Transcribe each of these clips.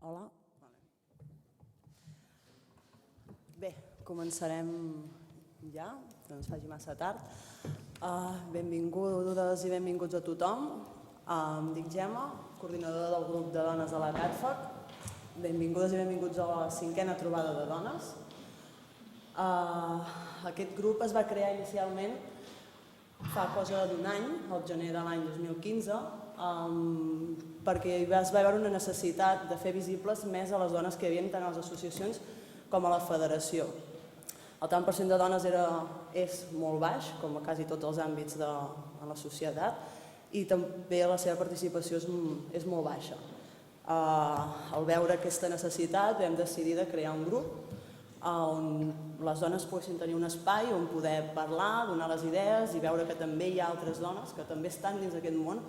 Hola. Bé, començarem ja, que no es faci massa tard. Benvingudes i benvinguts a tothom. Em dic Gemma, coordinadora del grup de dones de la CATFAC. Benvingudes i benvinguts a la 5a trobada de dones. Aquest grup es va crear inicialment fa cosa d'un any, al gener de l'any 2015, perquè es va veure una necessitat de fer visibles més a les dones que hi havia tant a les associacions com a la federació. El tant % de dones és molt baix, com a quasi tots els àmbits de la societat, i també la seva participació és molt baixa. Al veure aquesta necessitat vam decidir de crear un grup on les dones poguessin tenir un espai on poder parlar, donar les idees i veure que també hi ha altres dones que també estan dins d'aquest món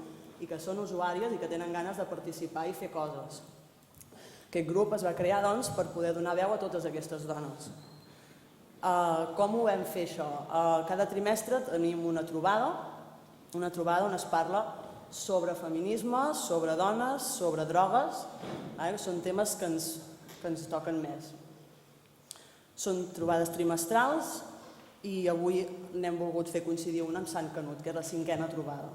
i que són usuàries i que tenen ganes de participar i fer coses. Aquest grup es va crear doncs, per poder donar veu a totes aquestes dones. Com ho vam fer això? Cada trimestre tenim una trobada on es parla sobre feminisme, sobre dones, sobre drogues, que són temes que ens toquen més. Són trobades trimestrals i avui n'hem volgut fer coincidir una amb Sant Canut, que és la 5a trobada.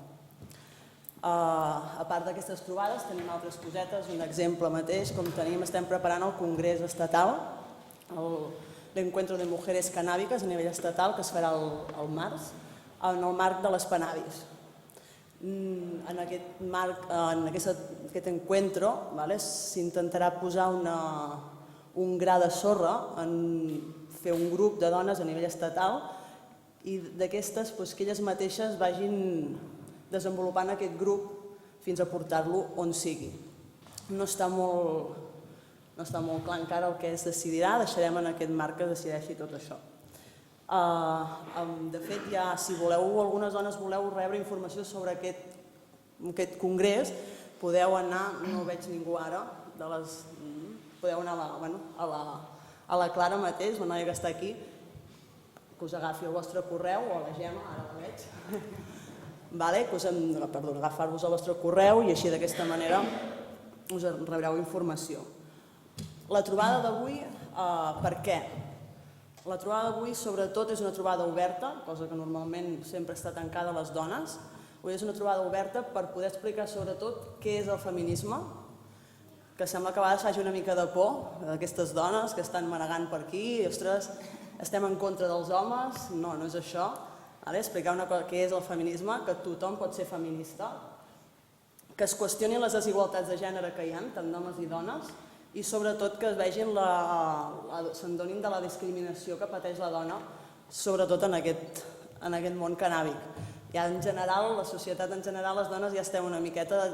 A part d'aquestes trobades tenim altres cosetes, un exemple mateix, com estem preparant el Congrés Estatal, l'Encuentro de Mujeres Canábicas a nivell estatal, que es farà al març, en el marc de l'Espannabis. En aquest encuentro s'intentarà posar un gra de sorra en fer un grup de dones a nivell estatal i d'aquestes que elles mateixes vagin desenvolupant aquest grup fins a portar-lo on sigui. No està molt clar encara el que es decidirà, deixarem en aquest marc que es decideixi tot això. De fet, si algunes dones voleu rebre informació sobre aquest congrés, podeu anar, no veig ningú ara, podeu anar a la Clara mateix, la noia que està aquí, que us agafi el vostre correu, o a la Gemma, ara la veig, agafar-vos el vostre correu i així d'aquesta manera us rebreu informació. La trobada d'avui, per què? La trobada d'avui sobretot és una trobada oberta, cosa que normalment sempre està tancada a les dones. Avui és una trobada oberta per poder explicar sobretot què és el feminisme, que sembla que a vegades faci una mica de por d'aquestes dones que estan manegant per aquí, ostres, estem en contra dels homes, no és això. Explicar què és el feminisme, que tothom pot ser feminista, que es qüestionin les desigualtats de gènere que hi ha, tant d'homes i dones, i sobretot que se'n donin de la discriminació que pateix la dona, sobretot en aquest món cannàbic. Ja en general, la societat en general, les dones ja estem una miqueta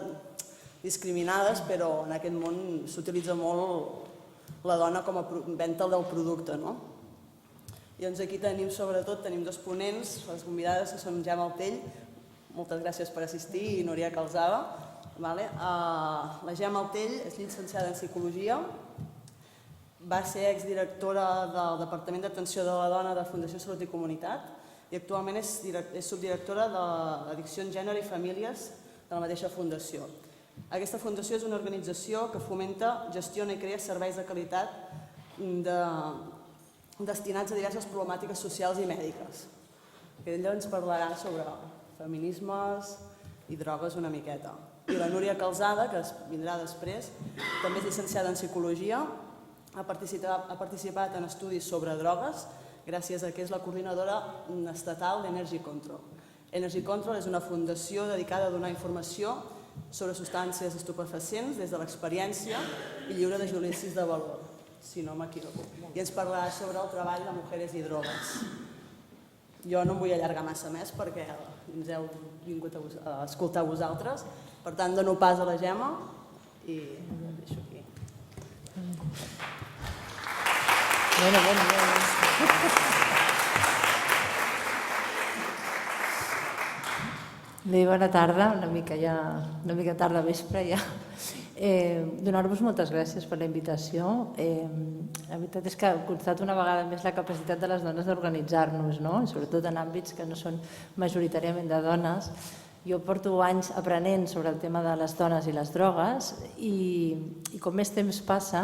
discriminades, però en aquest món s'utilitza molt la dona com a venta del producte. I doncs aquí tenim dos ponents, les convidades que són Gemma Altell, moltes gràcies per assistir, i Núria Calzada. La Gemma Altell és llicenciada en Psicologia, va ser exdirectora del Departament d'Atenció de la Dona de Fundació Salut i Comunitat i actualment és subdirectora de l'Addicció en Gènere i Famílies de la mateixa fundació. Aquesta fundació és una organització que fomenta, gestiona i crea serveis de qualitat destinats a diverses problemàtiques socials i mèdiques. Ella ens parlarà sobre feminismes i drogues una miqueta. I la Núria Calzada, que vindrà després, també és llicenciada en Psicologia, ha participat en estudis sobre drogues gràcies a que és la coordinadora estatal d'Energy Control. Energy Control és una fundació dedicada a donar informació sobre substàncies estupefacients des de l'experiència i lliure de judicis de valor, si no m'equivoco. I ens parlarà sobre el treball de Mujeres i Drogues. Jo no em vull allargar massa més perquè ens heu vingut a escoltar vosaltres. Per tant, dono pas a la Gemma i ho deixo aquí. Bé, bona tarda, una mica tarda vespre ja. Donar-vos moltes gràcies per la invitació. La veritat és que ha constat una vegada més la capacitat de les dones d'organitzar-nos, sobretot en àmbits que no són majoritàriament de dones. Jo porto anys aprenent sobre el tema de les dones i les drogues i com més temps passa,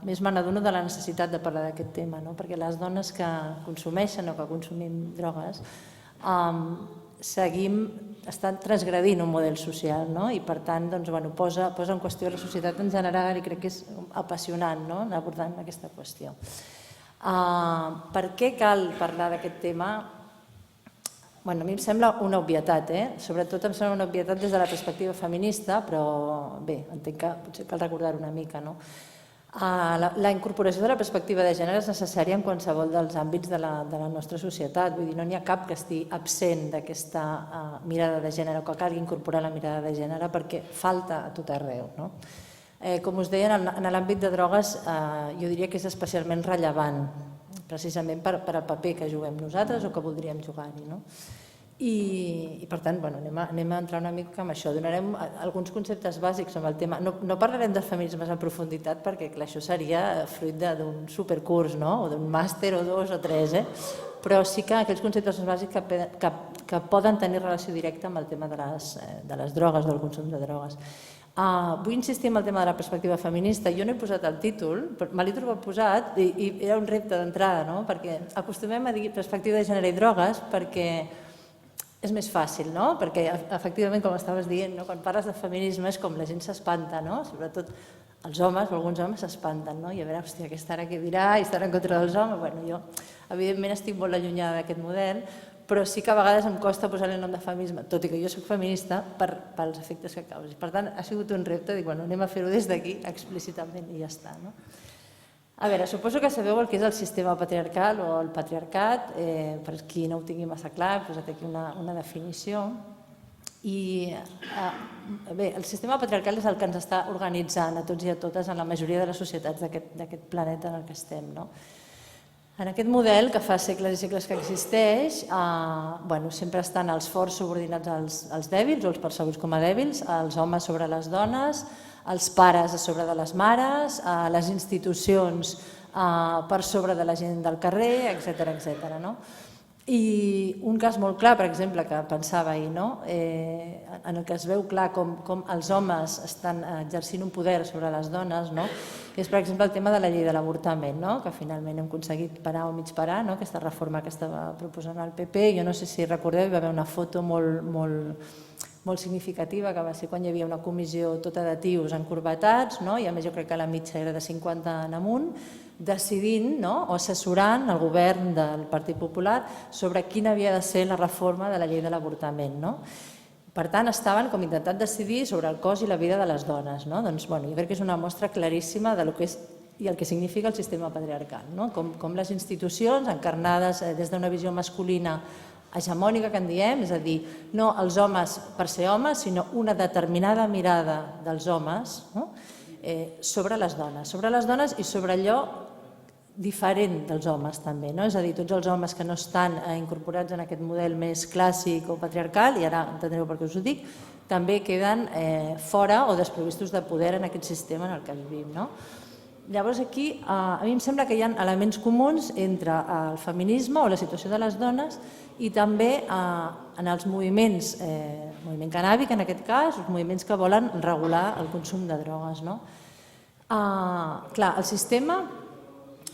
més me n'adono de la necessitat de parlar d'aquest tema, perquè les dones que consumeixen o que consumim drogues seguim estan transgredint un model social i per tant posa en qüestió la societat en general i crec que és apassionant abordar aquesta qüestió. Per què cal parlar d'aquest tema? A mi em sembla una obvietat, sobretot em sembla una obvietat des de la perspectiva feminista, però bé, entenc que potser cal recordar-ho una mica. La incorporació de la perspectiva de gènere és necessària en qualsevol dels àmbits de la nostra societat, vull dir, no n'hi ha cap que estigui absent d'aquesta mirada de gènere o que calgui incorporar la mirada de gènere perquè falta a tot arreu. Com us deia, en l'àmbit de drogues jo diria que és especialment rellevant, precisament per al paper que juguem nosaltres o que voldríem jugar-hi. I per tant, anem a entrar una mica en això. Donarem alguns conceptes bàsics sobre el tema. No parlarem de feminismes en profunditat perquè això seria fruit d'un supercurs o d'un màster o 2 o 3, però sí que aquells conceptes bàsics que poden tenir relació directa amb el tema de les drogues o del consum de drogues. Vull insistir en el tema de la perspectiva feminista. Jo no he posat el títol, me l'he trobat posat i era un repte d'entrada, perquè acostumem a dir perspectiva de gènere i drogues perquè és més fàcil, perquè efectivament, com estaves dient, quan parles de feminisme és com la gent s'espanta, sobretot els homes o alguns homes s'espanten, i a veure, hòstia, aquesta ara què dirà i estarà en contra dels homes. Jo, evidentment, estic molt allunyada d'aquest model, però sí que a vegades em costa posar-li el nom de feminisme, tot i que jo soc feminista, pels efectes que causi. Per tant, ha sigut un repte, dic, anem a fer-ho des d'aquí explícitament i ja està. A veure, suposo que sabeu el que és el sistema patriarcal o el patriarcat, per qui no ho tingui massa clar, he posat aquí una definició. I bé, el sistema patriarcal és el que ens està organitzant a tots i a totes en la majoria de les societats d'aquest planeta en el que estem. En aquest model, que fa segles i segles que existeix, sempre estan els forts subordinats als dèbils o els percebuts com a dèbils, els homes sobre les dones, els pares a sobre de les mares, les institucions per sobre de la gent del carrer, etc. I un cas molt clar, per exemple, que pensava ahir, en el que es veu clar com els homes estan exercint un poder sobre les dones, és, per exemple, el tema de la llei de l'avortament, que finalment hem aconseguit parar o mig parar, aquesta reforma que estava proposant el PP. Jo no sé si recordeu, hi va haver una foto molt significativa, que va ser quan hi havia una comissió tota de tios encorbatats, i a més jo crec que la mitja era de 50 en amunt, decidint o assessorant el govern del Partit Popular sobre quina havia de ser la reforma de la llei de l'avortament. Per tant, estaven com intentant decidir sobre el cos i la vida de les dones. Doncs jo crec que és una mostra claríssima del que és i el que significa el sistema patriarcal, com les institucions encarnades des d'una visió masculina hegemònica, que en diem, és a dir, no els homes per ser homes, sinó una determinada mirada dels homes sobre les dones i sobre allò diferent dels homes també, és a dir, tots els homes que no estan incorporats en aquest model més clàssic o patriarcal, i ara entendreu per què us ho dic, també queden fora o desprovistos de poder en aquest sistema en el que vivim. Llavors aquí a mi em sembla que hi ha elements comuns entre el feminisme o la situació de les dones i també en els moviments, el moviment cannàbic en aquest cas, els moviments que volen regular el consum de drogues. Clar, el sistema,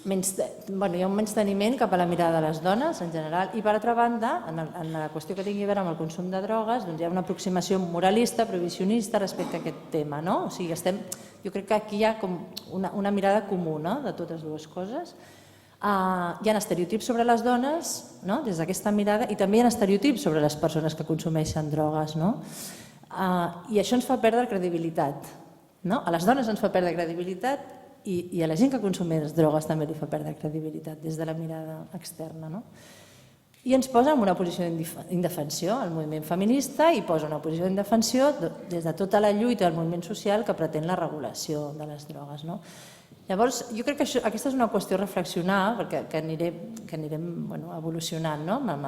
hi ha un menysteniment cap a la mirada de les dones en general i per altra banda, en la qüestió que tingui a veure amb el consum de drogues, hi ha una aproximació moralista, prohibicionista respecte a aquest tema. O sigui, jo crec que aquí hi ha una mirada comuna de totes dues coses. Hi ha estereotips sobre les dones, des d'aquesta mirada, i també hi ha estereotips sobre les persones que consumeixen drogues. I això ens fa perdre credibilitat. A les dones ens fa perdre credibilitat i a la gent que consumeix drogues també li fa perdre credibilitat des de la mirada externa. I ens posa en una posició d'indefensió, el moviment feminista, i posa una posició d'indefensió des de tota la lluita del moviment social que pretén la regulació de les drogues. Llavors, jo crec que aquesta és una qüestió a reflexionar, perquè anirem evolucionant amb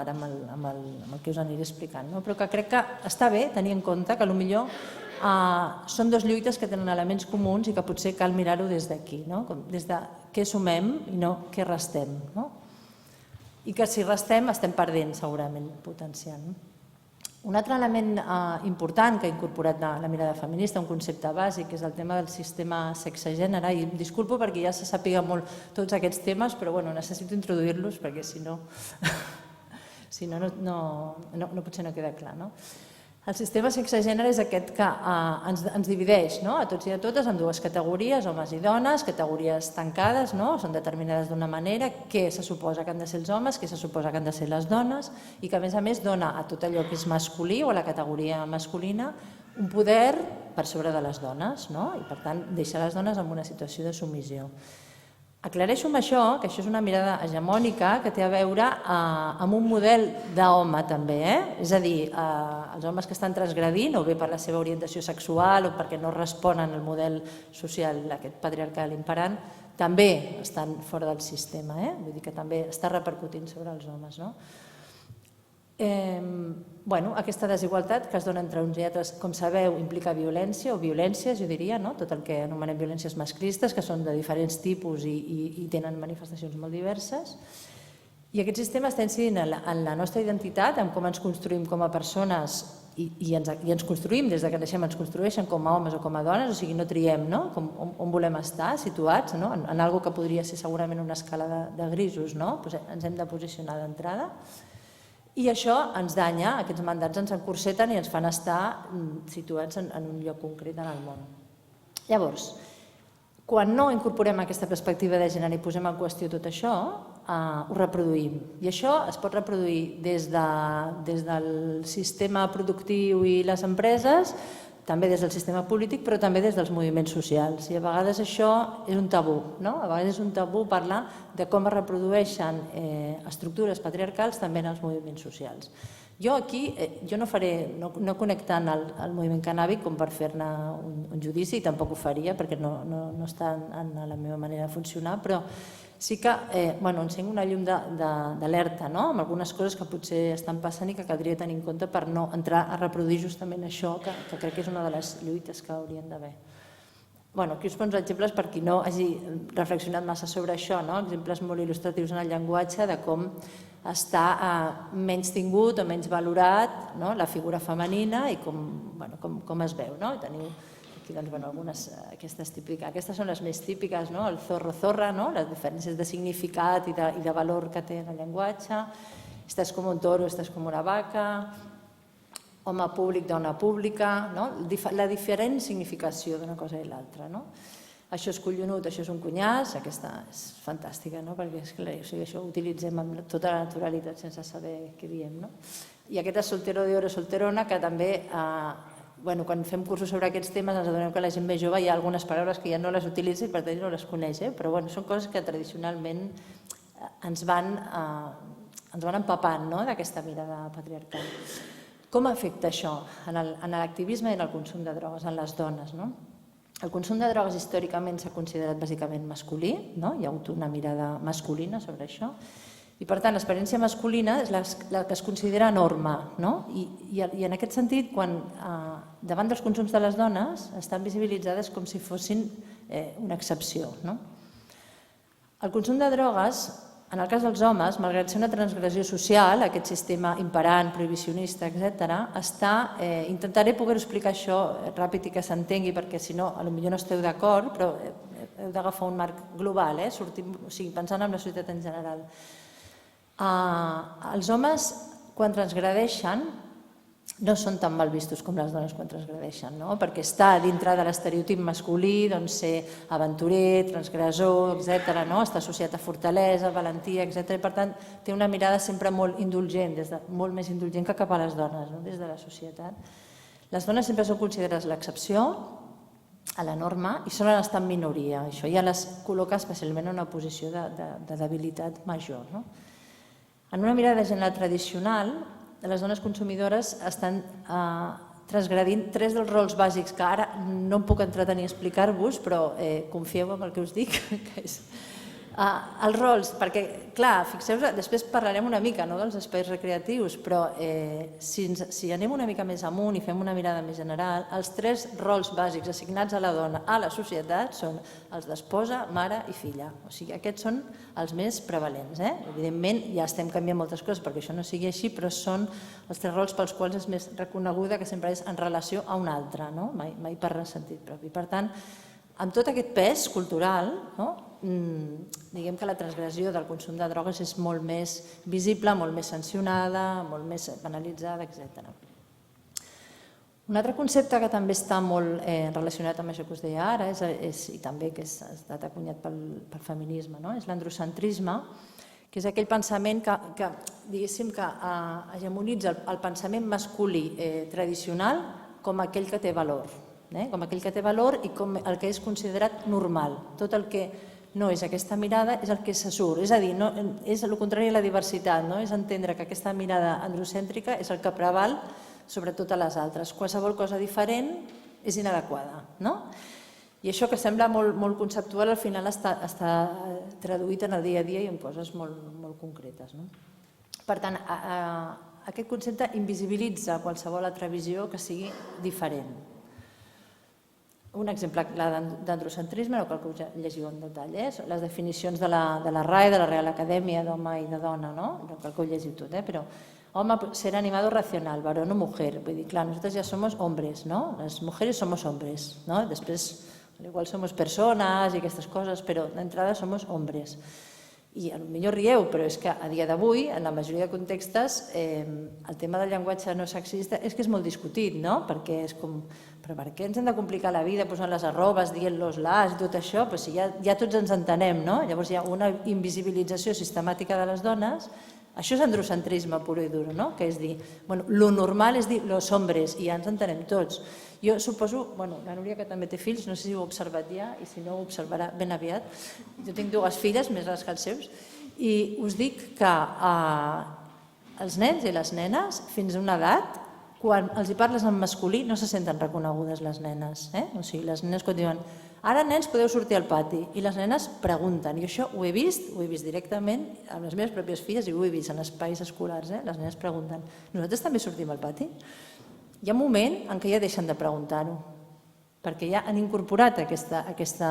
el que us aniré explicant, però que crec que està bé tenir en compte que potser són dues lluites que tenen elements comuns i que potser cal mirar-ho des d'aquí, des de què sumem i no què restem. I que si restem estem perdent segurament potenciant. Un altre element important que ha incorporat la mirada feminista, un concepte bàsic, és el tema del sistema sexe-gènere, i em disculpo perquè ja se sàpiga molt tots aquests temes, però necessito introduir-los perquè si no potser no queda clar. El sistema sexe-gènere és aquest que ens divideix a tots i a totes en dues categories, homes i dones, categories tancades, són determinades d'una manera, què se suposa que han de ser els homes, què se suposa que han de ser les dones, i que a més dona a tot allò que és masculí o a la categoria masculina un poder per sobre de les dones, i per tant deixa les dones en una situació de submissió. Aclareixo amb això que això és una mirada hegemònica que té a veure amb un model d'home també, és a dir, els homes que estan transgredint o bé per la seva orientació sexual o perquè no responen al model social aquest patriarcal imperant, també estan fora del sistema, vull dir que també està repercutint sobre els homes. Aquesta desigualtat que es dona entre uns i altres, com sabeu, implica violència o violències, jo diria, tot el que anomenem violències masclistes, que són de diferents tipus i tenen manifestacions molt diverses. I aquest sistema està incidint en la nostra identitat, en com ens construïm com a persones i ens construïm, des que naixem ens construeixen com a homes o com a dones, o sigui, no triem on volem estar situats, en alguna cosa que podria ser segurament una escala de grisos, ens hem de posicionar d'entrada. I això ens danya, aquests mandats ens encorseten i ens fan estar situats en un lloc concret en el món. Llavors, quan no incorporem aquesta perspectiva de gènere i posem en qüestió tot això, ho reproduïm. I això es pot reproduir des del sistema productiu i les empreses, també des del sistema polític, però també des dels moviments socials. I a vegades això és un tabú, a vegades és un tabú parlar de com es reprodueixen estructures patriarcals també en els moviments socials. Jo aquí, no connectant el moviment cannàbic com per fer-ne un judici, i tampoc ho faria perquè no està en la meva manera de funcionar, però sí que encenc una llum d'alerta amb algunes coses que potser estan passant i que caldria tenir en compte per no entrar a reproduir justament això, que crec que és una de les lluites que haurien d'haver. Aquí us poso exemples per qui no hagi reflexionat massa sobre això, exemples molt il·lustratius en el llenguatge de com està menys tingut o menys valorat la figura femenina i com es veu. Teniu aquí algunes aquestes típiques, aquestes són les més típiques, el zorro-zorra, les diferències de significat i de valor que té en el llenguatge, estàs com un toro, estàs com una vaca, home públic, dona pública, la diferent significació d'una cosa i l'altra. Això és collonut, això és un cunyàs, aquesta és fantàstica, perquè això ho utilitzem amb tota la naturalitat sense saber què diem. I aquest és soltero de oro, solterona, que també quan fem cursos sobre aquests temes ens adonem que la gent més jove hi ha algunes paraules que ja no les utilitza i per tant no les coneix, però són coses que tradicionalment ens van empapant d'aquesta mirada patriarcal. Com afecta això en l'activisme i en el consum de drogues, en les dones? El consum de drogues històricament s'ha considerat bàsicament masculí, hi ha hagut una mirada masculina sobre això, i per tant l'experiència masculina és la que es considera norma, i en aquest sentit, davant dels consums de les dones, estan visibilitzades com si fossin una excepció. El consum de drogues, en el cas dels homes, malgrat ser una transgressió social, aquest sistema imperant, prohibicionista, etc., intentaré poder explicar això ràpid i que s'entengui, perquè si no, potser no esteu d'acord, però heu d'agafar un marc global, pensant en la societat en general. Els homes, quan transgredeixen, no són tan mal vistos com les dones quan transgredeixen, perquè està dintre de l'estereotip masculí, ser aventurer, transgressor, etc., està associat a fortalesa, valentia, etc., i per tant té una mirada sempre molt indulgent, molt més indulgent que cap a les dones, des de la societat. Les dones sempre són considerades l'excepció a la norma i solen estar en minoria. Això ja les col·loca especialment en una posició de debilitat major. En una mirada de gènere tradicional, les dones consumidores estan transgredint tres dels rols bàsics que ara no em puc entretenir a explicar-vos, però confieu en el que us dic, que és Els rols, perquè, clar, fixeu-vos, després parlarem una mica dels espais recreatius, però si anem una mica més amunt i fem una mirada més general, els 3 rols bàsics assignats a la dona a la societat són els d'esposa, mare i filla. O sigui, aquests són els més prevalents. Evidentment, ja estem canviant moltes coses perquè això no sigui així, però són els 3 rols pels quals és més reconeguda que sempre és en relació a un altre, mai per sentit propi. Per tant, amb tot aquest pes cultural, diguem que la transgressió del consum de drogues és molt més visible, molt més sancionada, molt més penalitzada, etc. Un altre concepte que també està molt relacionat amb això que us deia ara, i també que ha estat acunyat pel feminisme, és l'androcentrisme, que és aquell pensament que diguéssim que hegemonitza el pensament masculí tradicional com aquell que té valor, com aquell que té valor i com el que és considerat normal. Tot el que no és aquesta mirada és el que se surt, és a dir, és el contrari a la diversitat, és entendre que aquesta mirada androcèntrica és el que preval sobre totes les altres. Qualsevol cosa diferent és inadequada. I això que sembla molt conceptual al final està traduït en el dia a dia i en coses molt concretes. Per tant, aquest concepte invisibilitza qualsevol altra visió que sigui diferent. Un exemple d'androcentrisme, no cal que us llegiu en detall, les definicions de la RAE, de la Real Acadèmia d'home i de dona, no cal que ho llegiu tot, però home, ser animado racional, varón o mujer, vull dir, clar, nosaltres ja somos hombres, no? Les mujeres somos hombres, no? Després, igual somos persones i aquestes coses, però d'entrada somos hombres. I potser rieu, però és que a dia d'avui, en la majoria de contextes, el tema del llenguatge no sexista és que és molt discutit, no? Perquè és com, però per què ens hem de complicar la vida posant les arrobes, dient-los las i tot això? Però si ja tots ens entenem, no? Llavors hi ha una invisibilització sistemàtica de les dones. Això és androcentrisme puro i duro, no? Que és dir, lo normal és dir los hombres i ja ens entenem tots. Jo suposo, la Núria que també té fills, no sé si ho ha observat ja i si no ho observarà ben aviat. Jo tinc 2 filles, més grans que els seus, i us dic que els nens i les nenes, fins a una edat, quan els hi parles en masculí no se senten reconegudes les nenes. O sigui, les nenes quan diuen ara nens podeu sortir al pati i les nenes pregunten, i això ho he vist directament amb les meves pròpies filles i ho he vist en espais escolars, les nenes pregunten, nosaltres també sortim al pati? Hi ha un moment en què ja deixen de preguntar-ho, perquè ja han incorporat aquest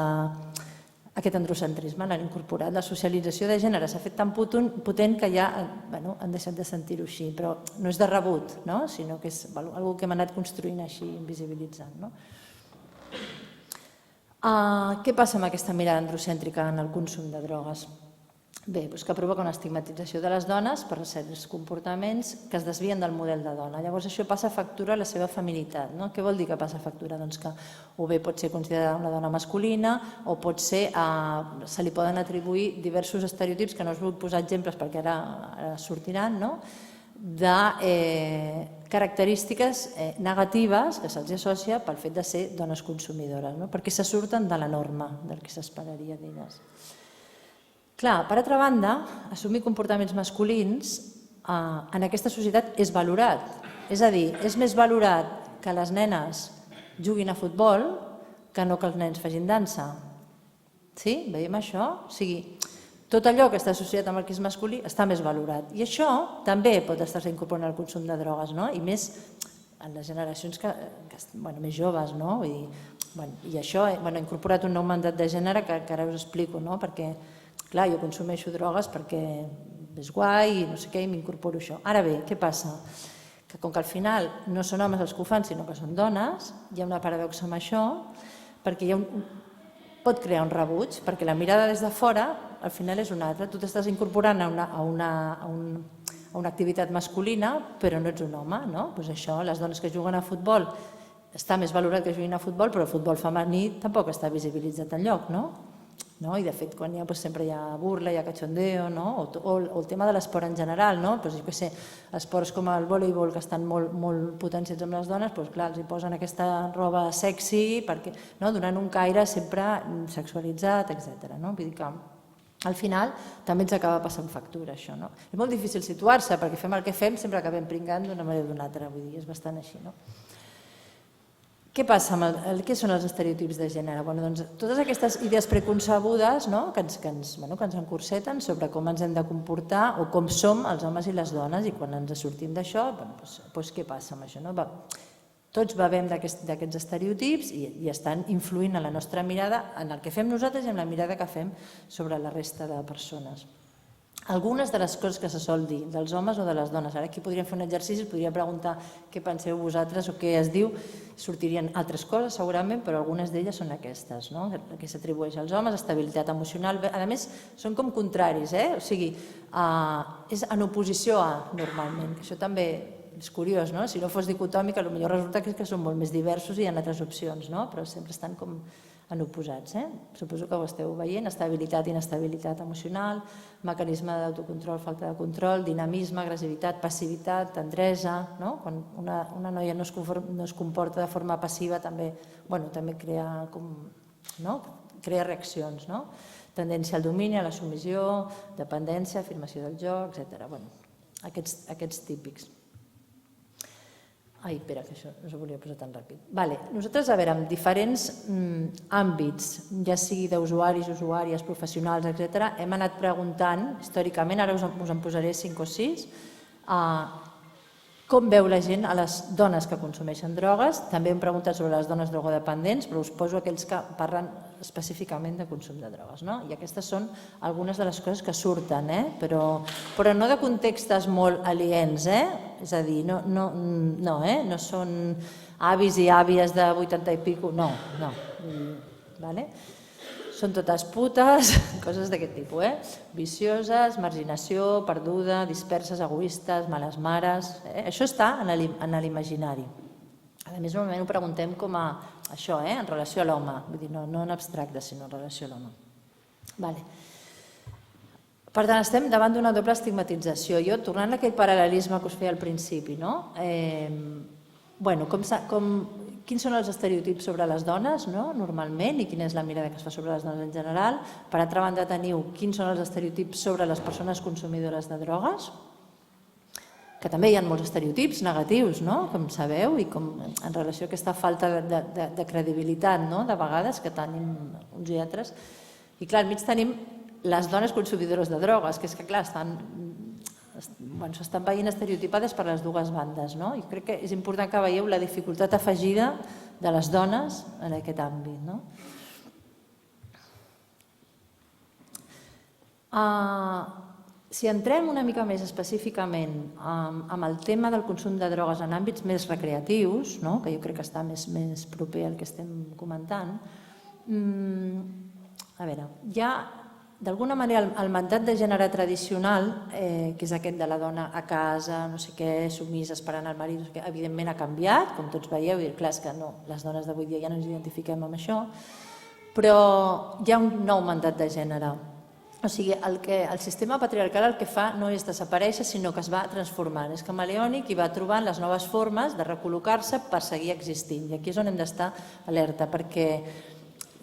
androcentrisme, l'han incorporat. La socialització de gènere s'ha fet tan potent que ja han deixat de sentir-ho així, però no és de rebut, sinó que és una cosa que hem anat construint així, invisibilitzant. Què passa amb aquesta mirada androcèntrica en el consum de drogues? Bé, que provoca una estigmatització de les dones per certs comportaments que es desvien del model de dona. Llavors això passa factura a la seva feminitat. Què vol dir que passa factura? Doncs que o bé pot ser considerada una dona masculina o pot ser, se li poden atribuir diversos estereotips, que no us vull posar exemples perquè ara sortiran, de característiques negatives que se'ls associa pel fet de ser dones consumidores, perquè se surten de la norma del que s'esperaria d'elles. Clar, per altra banda, assumir comportaments masculins en aquesta societat és valorat. És a dir, és més valorat que les nenes juguin a futbol que no que els nens facin dansa. Sí? Veiem això? O sigui, tot allò que està associat amb el que és masculí està més valorat. I això també pot estar-se incorporant al consum de drogues, i més en les generacions més joves. I això ha incorporat un nou mandat de gènere que ara us explico, perquè clar, jo consumeixo drogues perquè és guai i no sé què, i m'incorporo això. Ara bé, què passa? Que com que al final no són homes els que ho fan, sinó que són dones, hi ha una paradoxa amb això, perquè pot crear un rebuig, perquè la mirada des de fora al final és una altra. Tu t'estàs incorporant a una activitat masculina, però no ets un home, no? Doncs això, les dones que juguen a futbol, està més valorat que juguin a futbol, però el futbol femení tampoc està visibilitzat enlloc, no? I de fet quan sempre hi ha burla, hi ha cachondeo, o el tema de l'esport en general, esports com el voleibol que estan molt potenciats amb les dones, clar, els hi posen aquesta roba sexy donant un caire sempre sexualitzat, etc. Vull dir que al final també ens acaba passant factura això. És molt difícil situar-se perquè fem el que fem, sempre acabem pringant d'una manera o d'una altra, vull dir, és bastant així. Què passa? Què són els estereotips de gènere? Totes aquestes idees preconcebudes que ens encorseten sobre com ens hem de comportar o com som els homes i les dones, i quan ens sortim d'això, què passa amb això? Tots bevem d'aquests estereotips i estan influint en la nostra mirada, en el que fem nosaltres i en la mirada que fem sobre la resta de persones. Algunes de les coses que se sol dir dels homes o de les dones, ara aquí podríem fer un exercici, podríem preguntar què penseu vosaltres o què es diu, sortirien altres coses segurament, però algunes d'elles són aquestes, que s'atribueix als homes, estabilitat emocional, a més són com contraris, o sigui, és en oposició a normalment, això també és curiós, si no fos dicotòmic potser resulta que són molt més diversos i hi ha altres opcions, però sempre estan com en oposats. Suposo que ho esteu veient, estabilitat i inestabilitat emocional, mecanisme d'autocontrol, falta de control, dinamisme, agressivitat, passivitat, tendresa. Quan una noia no es comporta de forma passiva també crea reaccions. Tendència al domini, a la submissió, dependència, afirmació del jo, etc. Aquests típics. Ai, espera, que això no s'ho volia posar tan ràpid. Nosaltres, en diferents àmbits, ja sigui d'usuaris, usuàries, professionals, etc., hem anat preguntant, històricament, ara us en posaré 5 o 6, com veu la gent a les dones que consumeixen drogues. També hem preguntat sobre les dones drogodependents, però us poso aquells que parlen específicament de consum de drogues. I aquestes són algunes de les coses que surten, però no de contextes molt aliens, és a dir, no són avis i àvies de 80 i pico, no. Són totes putes, coses d'aquest tipus, vicioses, marginació, perduda, disperses, egoistes, males mares. Això està en l'imaginari. A més, normalment ho preguntem com a això, en relació a l'home, vull dir, no en abstracte, sinó en relació a l'home. Per tant, estem davant d'una doble estigmatització. Jo, tornant a aquell paral·lelisme que us feia al principi, quins són els estereotips sobre les dones, normalment, i quina és la mirada que es fa sobre les dones en general. Per altra banda, teniu quins són els estereotips sobre les persones consumidores de drogues, que també hi ha molts estereotips negatius, com sabeu, i en relació a aquesta falta de credibilitat, de vegades, que tenim uns i altres. I clar, al mig tenim les dones consumidores de drogues, que és que, clar, s'estan veient estereotipades per les dues bandes. I crec que és important que veieu la dificultat afegida de les dones en aquest àmbit. Si entrem una mica més específicament amb el tema del consum de drogues en àmbits més recreatius, que jo crec que està més proper al que estem comentant, a veure, hi ha d'alguna manera el mandat de gènere tradicional, que és aquest de la dona a casa, no sé què, submisa, esperant el marit, evidentment ha canviat, com tots veieu, i clar, és que no, les dones d'avui dia ja no ens identifiquem amb això, però hi ha un nou mandat de gènere. O sigui, el sistema patriarcal el que fa no és desaparèixer, sinó que es va transformant. És camaleònic i va trobant les noves formes de recol·locar-se per seguir existint. I aquí és on hem d'estar alerta, perquè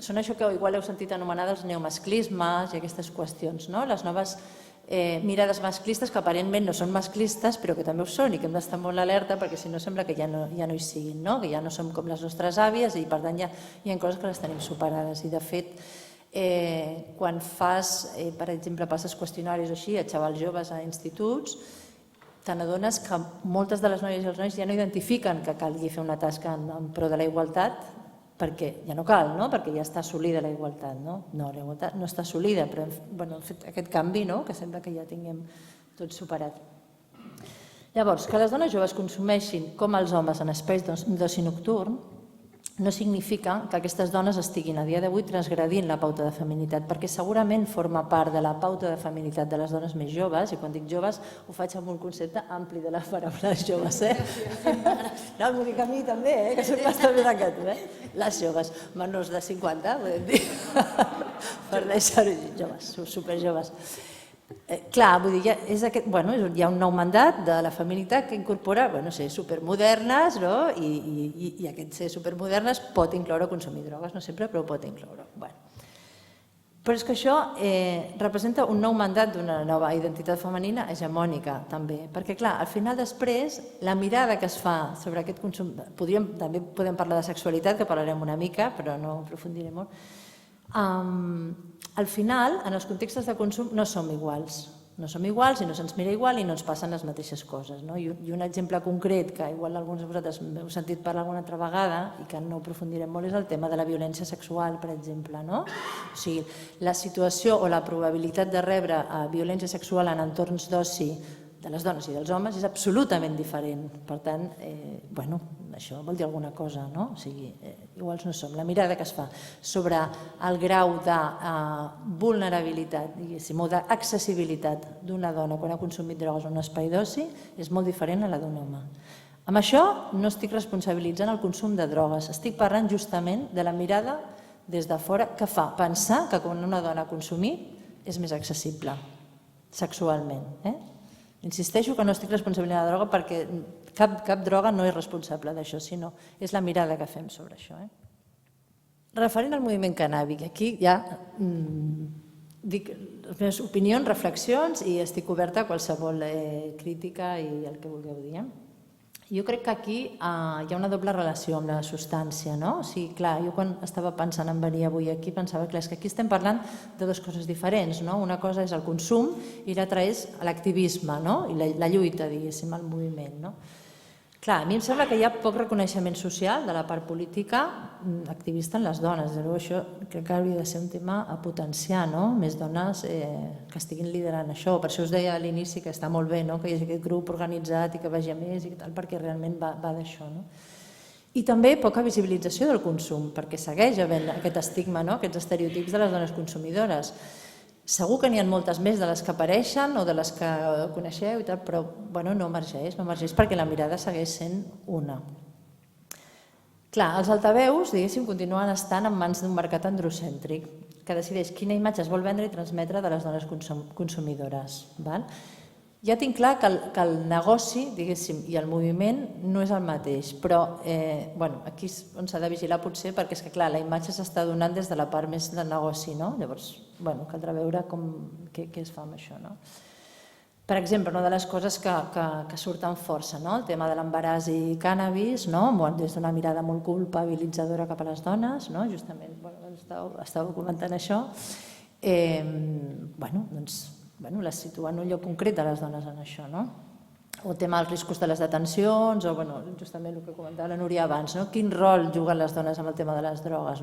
són això que igual heu sentit anomenar els neomasclismes i aquestes qüestions, les noves mirades masclistes que aparentment no són masclistes però que també ho són i que hem d'estar molt alerta perquè si no sembla que ja no hi siguin, que ja no som com les nostres àvies i per tant hi ha coses que les tenim superades. I de fet, quan fas, per exemple, passes qüestionaris o així a xavals joves a instituts, te n'adones que moltes de les noies i els nois ja no identifiquen que calgui fer una tasca en pro de la igualtat, perquè ja no cal, perquè ja està assolida la igualtat. No, la igualtat no està assolida, però hem fet aquest canvi que sembla que ja tinguem tot superat. Llavors, que les dones joves consumeixin com els homes en espais d'oci nocturn no significa que aquestes dones estiguin a dia d'avui transgredint la pauta de feminitat, perquè segurament forma part de la pauta de feminitat de les dones més joves, i quan dic joves ho faig amb un concepte ampli de la paraula joves. No, m'ho dic a mi també, que soc bastant més aquest. Les joves, menors de 50, podem dir, per deixar joves, superjoves. Clar, vull dir, hi ha un nou mandat de la feminitat que incorpora ser supermodernes, i aquest ser supermodernes pot incloure consumir drogues, no sempre, però ho pot incloure. Però és que això representa un nou mandat d'una nova identitat femenina hegemònica, també. Perquè, clar, al final després, la mirada que es fa sobre aquest consum... També podem parlar de sexualitat, que parlarem una mica, però no aprofundiré molt. Al final, en els contextos de consum, no som iguals. No som iguals i no se'ns mira igual i no ens passen les mateixes coses. I un exemple concret, que igual alguns de vosaltres m'heu sentit parlar alguna altra vegada i que no aprofundirem molt, és el tema de la violència sexual, per exemple. O sigui, la situació o la probabilitat de rebre violència sexual en entorns d'oci de les dones i dels homes és absolutament diferent. Per tant, això vol dir alguna cosa, no? O sigui, iguals no som. La mirada que es fa sobre el grau de vulnerabilitat, diguéssim, o d'accessibilitat d'una dona quan ha consumit drogues en un espai d'oci és molt diferent a la d'un home. Amb això no estic responsabilitzant el consum de drogues, estic parlant justament de la mirada des de fora que fa pensar que quan una dona ha consumit és més accessible sexualment. Insisteixo que no estic responsabilitzant la droga perquè cap droga no és responsable d'això, sinó és la mirada que fem sobre això. Referent al moviment cannàbic, aquí ja dic les meves opinions, reflexions i estic oberta a qualsevol crítica i el que vulgueu dir. Jo crec que aquí hi ha una doble relació amb la substància, no? O sigui, clar, jo quan estava pensant en venir avui aquí pensava que aquí estem parlant de dues coses diferents, no? Una cosa és el consum i l'altra és l'activisme, no? I la lluita, diguéssim, el moviment, no? Clar, a mi em sembla que hi ha poc reconeixement social de la part política activista en les dones. Això crec que hauria de ser un tema a potenciar, no? Més dones que estiguin liderant això. Per això us deia a l'inici que està molt bé que hi hagi aquest grup organitzat i que vagi a més i tal, perquè realment va d'això. I també poca visibilització del consum, perquè segueix havent aquest estigma, aquests estereotips de les dones consumidores. Segur que n'hi ha moltes més de les que apareixen o de les que coneixeu i tal, però no emergeix perquè la mirada segueix sent una. Clar, els altaveus, diguéssim, continuen estant en mans d'un mercat androcèntric que decideix quina imatge es vol vendre i transmetre de les dones consumidores. Ja tinc clar que el negoci, diguéssim, i el moviment no és el mateix, però aquí és on s'ha de vigilar potser perquè és que, clar, la imatge s'està donant des de la part més del negoci, no? Llavors, caldrà veure què es fa amb això, no? Per exemple, una de les coses que surten força, el tema de l'embaràs i cànnabis, des d'una mirada molt culpabilitzadora cap a les dones, justament estàveu comentant això, les situa en un lloc concret de les dones en això, o el tema dels riscos de les detencions, o justament el que comentava la Núria abans, quin rol juguen les dones amb el tema de les drogues,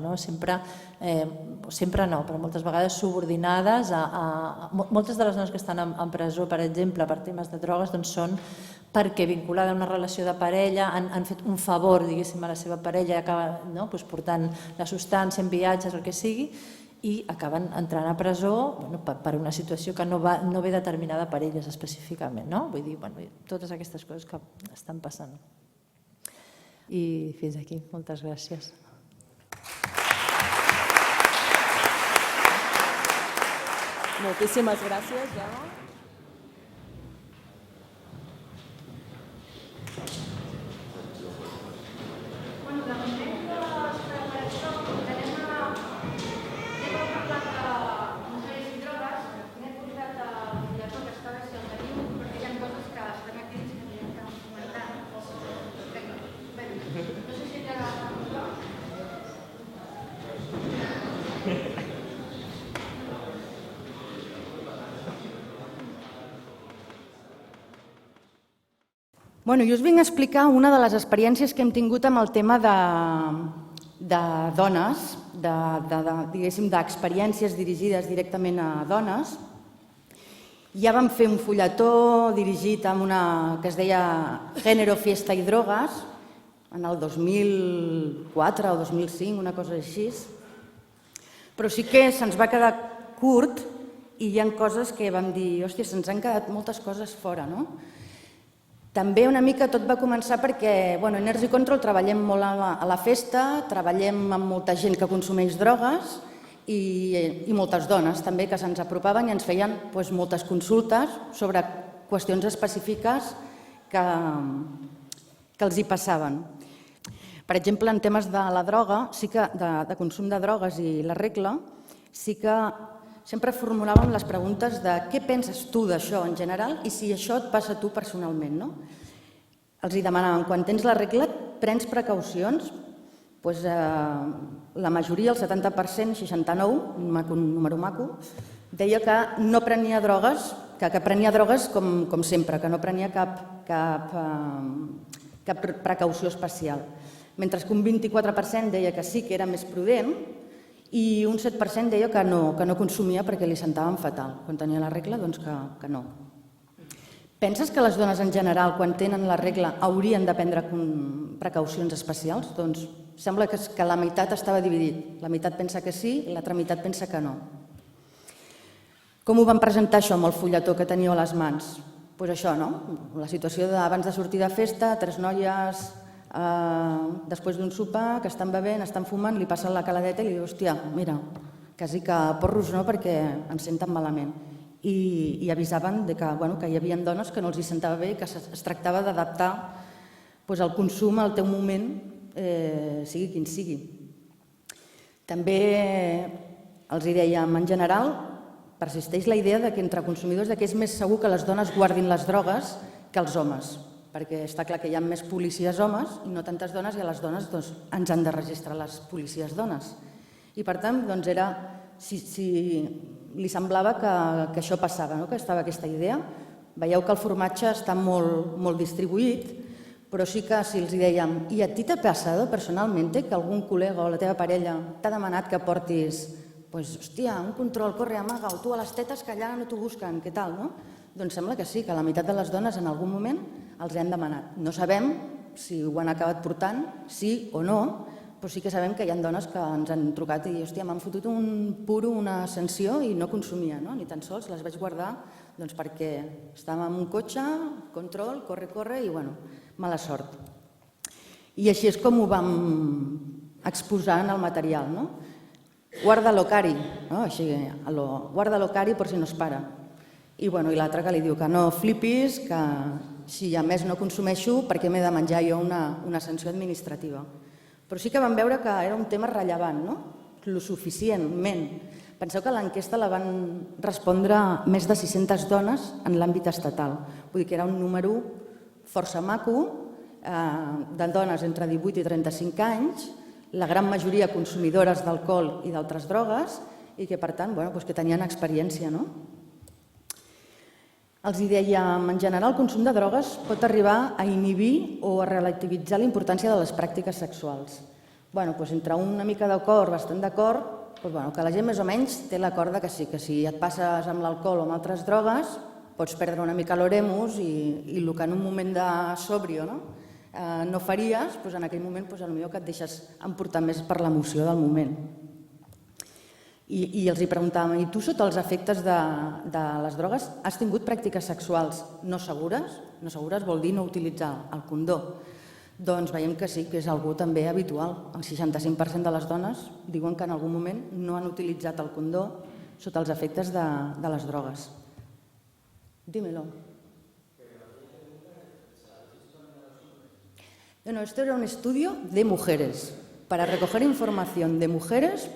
sempre no, però moltes vegades subordinades a... Moltes de les dones que estan en presó, per exemple, per temes de drogues, són perquè vinculada a una relació de parella han fet un favor, diguéssim, a la seva parella i acaben portant la substància en viatges, el que sigui, i acaben entrant a presó per una situació que no ve determinada per elles específicament. Vull dir, totes aquestes coses que estan passant. I fins aquí. Moltes gràcies. Moltíssimes gràcies, Gemma. Jo us vinc a explicar una de les experiències que hem tingut amb el tema de dones, diguéssim, d'experiències dirigides directament a dones. Ja vam fer un fulletó dirigit amb una que es deia Género, Fiesta y Drogas, en el 2004 o 2005, una cosa així. Però sí que se'ns va quedar curt i hi ha coses que vam dir, hòstia, se'ns han quedat moltes coses fora, no? També una mica tot va començar perquè Energy Control treballem molt a la festa, treballem amb molta gent que consumeix drogues i moltes dones també que se'ns apropaven i ens feien moltes consultes sobre qüestions específiques que els hi passaven. Per exemple, en temes de la droga, sí que de consum de drogues i la regla, sí que sempre formulàvem les preguntes de què penses tu d'això en general i si això et passa a tu personalment, no? Els hi demanàvem, quan tens la regla, prens precaucions? Doncs la majoria, el 70%, 69%, un número maco, deia que no prenia drogues, que prenia drogues com sempre, que no prenia cap precaució especial. Mentre que un 24% deia que sí, que era més prudent, i un 7% deia que no consumia perquè li sentaven fatal. Quan tenia la regla, doncs que no. Penses que les dones en general, quan tenen la regla, haurien de prendre precaucions especials? Doncs sembla que la meitat estava dividit. La meitat pensa que sí i l'altra meitat pensa que no. Com ho van presentar això amb el fulletó que teníeu a les mans? Doncs això, no? La situació d'abans de sortir de festa, 3 noies després d'un sopar, que estan bevent, estan fumant, li passen la caladeta i li diu, hòstia, mira, quasi que porros no perquè ens senten malament. I avisaven que hi havia dones que no els hi sentava bé i que es tractava d'adaptar el consum al teu moment, sigui quin sigui. També els hi dèiem, en general, persisteix la idea que entre consumidors que és més segur que les dones guardin les drogues que els homes, perquè està clar que hi ha més policies homes i no tantes dones, i a les dones ens han de registrar les policies dones. I per tant, si li semblava que això passava, que estava aquesta idea. Veieu que el formatge està molt distribuït, però sí que si els dèiem, i a ti t'ha passat personalment que algun col·lega o la teva parella t'ha demanat que portis, hòstia, un control, corre, amaga, o tu a les tetes que allà no t'ho busquen, què tal, no? Doncs sembla que sí, que la meitat de les dones en algun moment els hem demanat. No sabem si ho han acabat portant, sí o no, però sí que sabem que hi ha dones que ens han trucat i hòstia, m'han fotut un puro, una sanció i no consumia, ni tan sols les vaig guardar perquè estàvem en un cotxe, control, corre i mala sort. I així és com ho vam exposar en el material. Guárdalo cari, guárdalo cari por si nos para. I l'altre que li diu que no flipis, que si a més no consumeixo, per què m'he de menjar jo una sanció administrativa? Però sí que vam veure que era un tema rellevant, lo suficientment. Penseu que a l'enquesta la van respondre més de 600 dones en l'àmbit estatal. Vull dir que era un número força maco, de dones entre 18 i 35 anys, la gran majoria consumidores d'alcohol i d'altres drogues, i que per tant que tenien experiència. Els dèiem, en general, el consum de drogues pot arribar a inhibir o a relativitzar la importància de les pràctiques sexuals. Entre una mica d'acord, bastant d'acord, que la gent més o menys té l'acord que sí, que si et passes amb l'alcohol o amb altres drogues, pots perdre una mica l'oremus i el que en un moment de sòbrio no faries, en aquell moment potser que et deixes emportar més per l'emoció del moment. I els hi preguntàvem, i tu sota els efectes de les drogues has tingut pràctiques sexuals no segures? No segures vol dir no utilitzar el condó. Doncs veiem que sí, que és algo també habitual. El 65% de les dones diuen que en algun moment no han utilitzat el condó sota els efectes de les drogues. Dímelo. Bueno, esto era un estudio de mujeres, para recoger información de mujeres,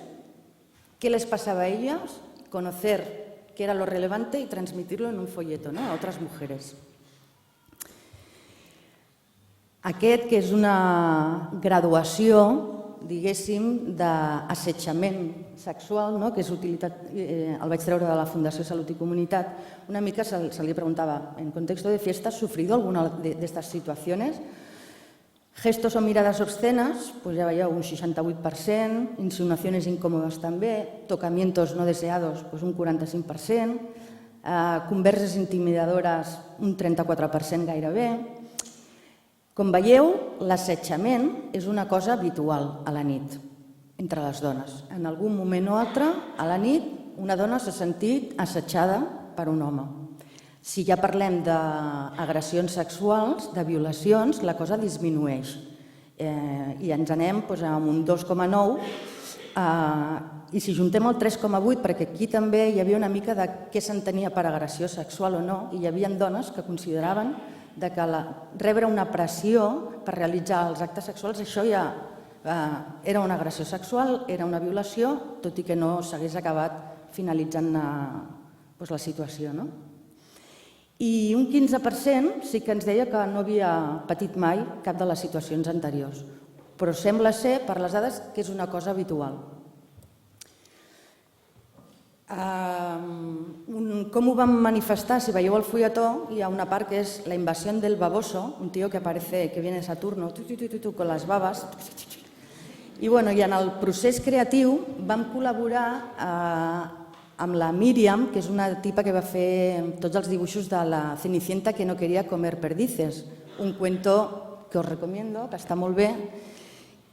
qué les pasaba a ellas, conocer qué era lo relevante y transmitirlo en un folleto a otras mujeres. Aquest, que és una graduació, diguéssim, d'assetjament sexual, que és utilitat, el vaig treure de la Fundació Salut i Comunitat, una mica se li preguntava, en contexto de fiesta, ¿has sufrido alguna de estas situaciones? Gestos o miradas obscenas, pues ya veieu, un 68%, insinuaciones incòmodes també, tocamientos no deseados, pues un 45%, converses intimidadores, un 34% gairebé. Com veieu, l'assetjament és una cosa habitual a la nit entre les dones. En algun moment o altre, a la nit, una dona s'ha sentit assetjada per un home. Si ja parlem d'agressions sexuals, de violacions, la cosa disminueix i ens anem a un 2,9 i si juntem el 3,8, perquè aquí també hi havia una mica de què s'entenia per agressió sexual o no, i hi havia dones que consideraven que rebre una pressió per realitzar els actes sexuals, això ja Era una agressió sexual, era una violació, tot i que no s'hagués acabat finalitzant la situació. I un 15% sí que ens deia que no havia patit mai cap de les situacions anteriors, però sembla ser, per les dades, que és una cosa habitual. Com ho vam manifestar? Si veieu el fulletó, hi ha una part que és la invasión del baboso, un tío que aparece, que viene Saturno, con las babas. I en el procés creatiu vam col·laborar amb la Míriam, que és una tipa que va fer tots els dibuixos de la Cenicienta que no quería comer perdices, un cuento que us recomiendo, que està molt bé,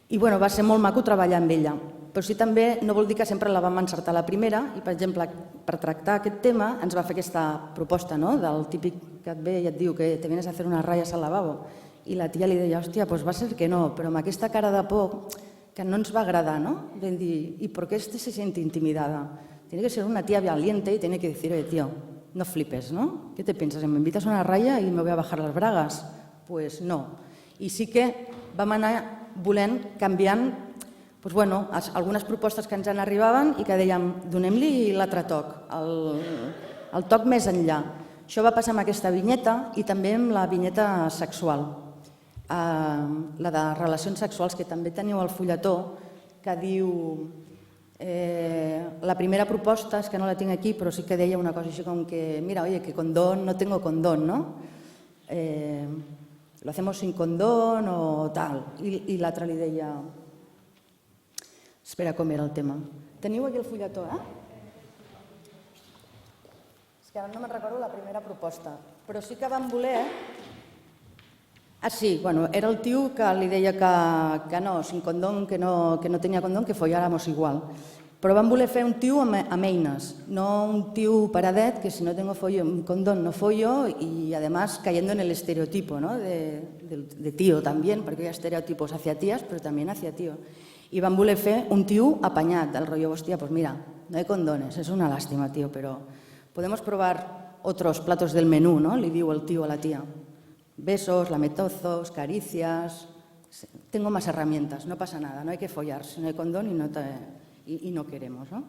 i va ser molt maco treballar amb ella. Però sí també no vol dir que sempre la vam encertar la primera i, per exemple, per tractar aquest tema ens va fer aquesta proposta del típic que et ve i et diu que te vienes a hacer unas rayas al lavabo i la tia li deia, hòstia, doncs va ser que no, però amb aquesta cara de por que no ens va agradar, ¿no? Vam dir, ¿y por qué se siente intimidada? Tiene que ser una tía valiente y tiene que decir, oye, tío, no flipes, ¿no? ¿Qué te piensas? ¿Me invitas a una raya y me voy a bajar las bragas? Pues no. I sí que vam anar volent, canviant, algunes propostes que ens en arribaven i que dèiem, donem-li l'altre toc, el toc més enllà. Això va passar amb aquesta vinyeta i també amb la vinyeta sexual, la de relacions sexuals, que també teniu al fulletó, que diu... La primera proposta, és que no la tinc aquí, però sí que deia una cosa així com que, mira, oye, que condón, no tengo condón, ¿no? Lo hacemos sin condón o tal. I l'altre li deia... Espera, com era el tema? Teniu aquí el fulletó, És que ara no me'n recordo la primera proposta, però sí que vam voler... sí, era el tio que li deia que no, sin condón, que no tenia condón, que folláramos igual. Però vam voler fer un tio amb eines, no un tio paradet que si no tengo condón no follo y además cayendo en el estereotipo de tío también, porque hay estereotipos hacia tías, pero también hacia tío. I vam voler fer un tio apanyat, del rotllo, hòstia, pues mira, no hay condones, es una lástima, tío, pero podemos probar otros platos del menú, ¿no? Li diu el tio a la tía. Besos, lametozos, caricias... Tengo más herramientas, no pasa nada, no hay que follar, si no hay condón y no queremos, no?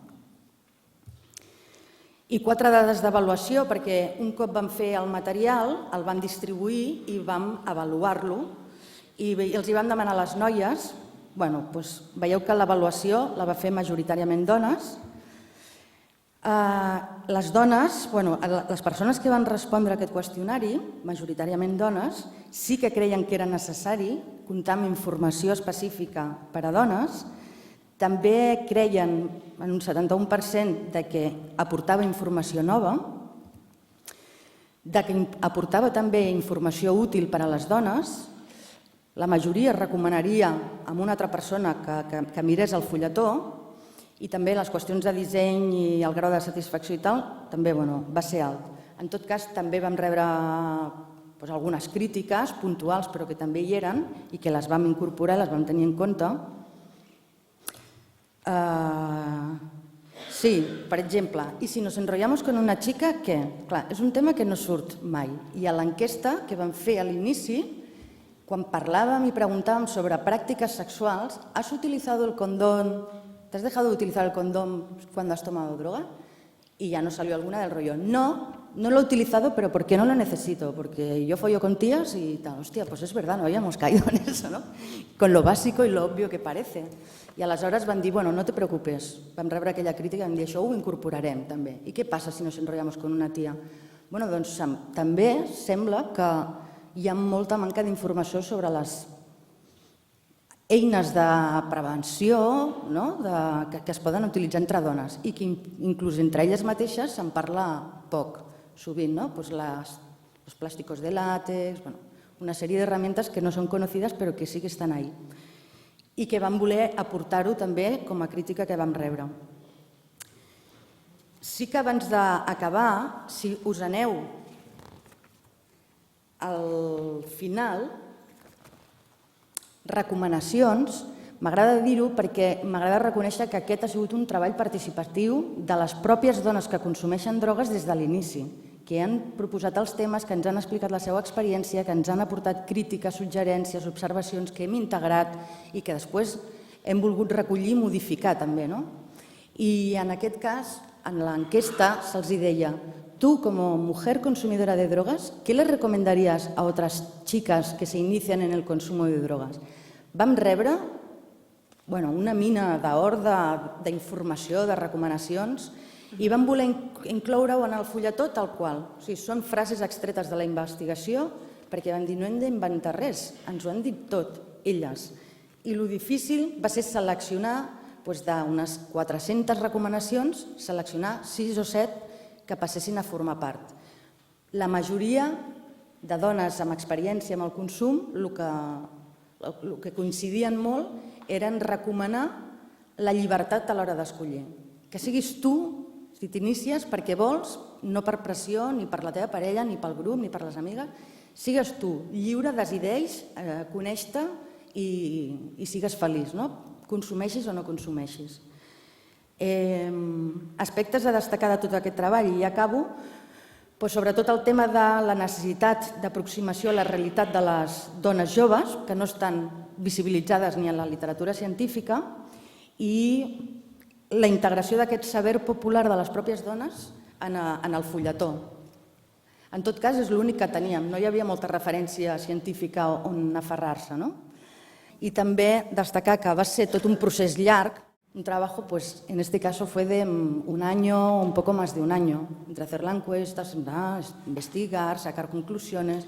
I 4 dades d'avaluació, perquè un cop vam fer el material, el vam distribuir i vam avaluar-lo i els hi vam demanar a les noies. Veieu que l'avaluació la va fer majoritàriament dones. Les dones, les persones que van respondre a aquest qüestionari, majoritàriament dones, sí que creien que era necessari comptar amb informació específica per a dones. També creien, en un 71%, que aportava informació nova, que aportava també informació útil per a les dones. La majoria recomanaria a una altra persona que mirés el fulletó i també les qüestions de disseny i el grau de satisfacció i tal també va ser alt. En tot cas, també vam rebre algunes crítiques puntuals, però que també hi eren i que les vam incorporar, les vam tenir en compte. Sí, per exemple, i si nos enrollamos con una chica, què? Clar, és un tema que no surt mai. I a l'enquesta que vam fer a l'inici, quan parlàvem i preguntàvem sobre pràctiques sexuals, ¿has utilizado el condón? ¿Te has dejado de utilizar el condón cuando has tomado droga? Y ya nos salió alguna del rollo. No lo he utilizado, pero ¿por qué no lo necesito? Porque yo follo con tías y tal. Hostia, pues es verdad, no habíamos caído en eso, ¿no? Con lo básico y lo obvio que parece. I aleshores van dir, bueno, no te preocupes. Vam rebre aquella crítica i vam dir, això ho incorporarem també. I què passa si nos enrollamos con una tia? Bueno, doncs també sembla que hi ha molta manca d'informació sobre les eines de prevenció que es poden utilitzar entre dones i que inclús entre elles mateixes se'n parla poc, sovint, els plàsticos de látex, una sèrie d'herramientes que no són conocides però que sí que estan ahí i que vam voler aportar-ho també com a crítica que vam rebre. Sí que abans d'acabar, si us aneu al final, recomanacions, m'agrada dir-ho perquè m'agrada reconèixer que aquest ha sigut un treball participatiu de les pròpies dones que consumeixen drogues des de l'inici que han proposat els temes, que ens han explicat la seva experiència, que ens han aportat crítiques, suggerències, observacions que hem integrat i que després hem volgut recollir i modificar també, no? I en aquest cas, en l'enquesta se'ls deia: tú, como mujer consumidora de drogas, ¿qué le recomendarías a otras chicas que se inician en el consumo de drogas? Vam rebre una mina d'or d'informació, de recomanacions, i vam voler incloure-ho en el fulletó tal qual. O sigui, són frases extretes de la investigació, perquè vam dir no hem d'inventar res, ens ho han dit tot, elles. I el difícil va ser seleccionar d'unes 400 recomanacions, seleccionar 6 o 7 que passessin a formar part. La majoria de dones amb experiència amb el consum, el que coincidien molt eren recomanar la llibertat a l'hora d'escollir. Que siguis tu, si t'inicies perquè vols, no per pressió, ni per la teva parella, ni pel grup, ni per les amigues, sigues tu, lliure, decideix, coneix-te i sigues feliç, no? Consumeixis o no consumeixis. Aspectes a destacar de tot aquest treball, i ja acabo, sobretot el tema de la necessitat d'aproximació a la realitat de les dones joves, que no estan visibilitzades ni en la literatura científica, i la integració d'aquest saber popular de les pròpies dones en el fulletó. En tot cas, és l'únic que teníem, no hi havia molta referència científica on aferrar-se, no? I també destacar que va ser tot un procés llarg, un trabajo, en este caso fue de un año, un poco más de un año, entre hacer la encuesta, investigar, sacar conclusiones,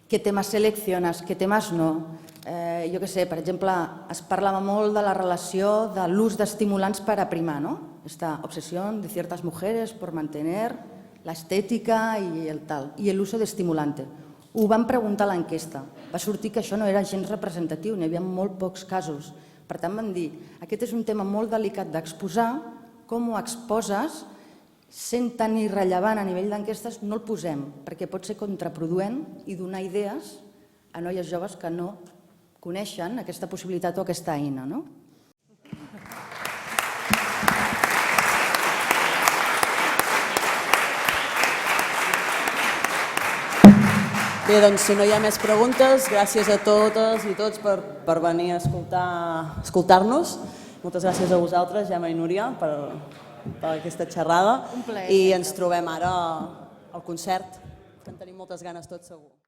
qué temas selecciones, qué temas no. Jo què sé, per exemple, es parlava molt de la relació de l'ús d'estimulants per aprimar, no? Esta obsesión de ciertas mujeres por mantener la estética y el tal, y el uso de estimulante. Ho vam preguntar a l'enquesta. Va sortir que això no era gens representatiu, n'hi havia molt pocs casos. Per tant, vam dir, aquest és un tema molt delicat d'exposar, com ho exposes, sent tan irrellevant a nivell d'enquestes, no el posem, perquè pot ser contraproduent i donar idees a noies joves que no coneixen aquesta possibilitat o aquesta eina, no? Bé, doncs si no hi ha més preguntes, gràcies a totes i tots per venir a escoltar-nos. Moltes gràcies a vosaltres, Gemma i Núria, per aquesta xerrada. I ens trobem ara al concert, que en tenim moltes ganes tots segur.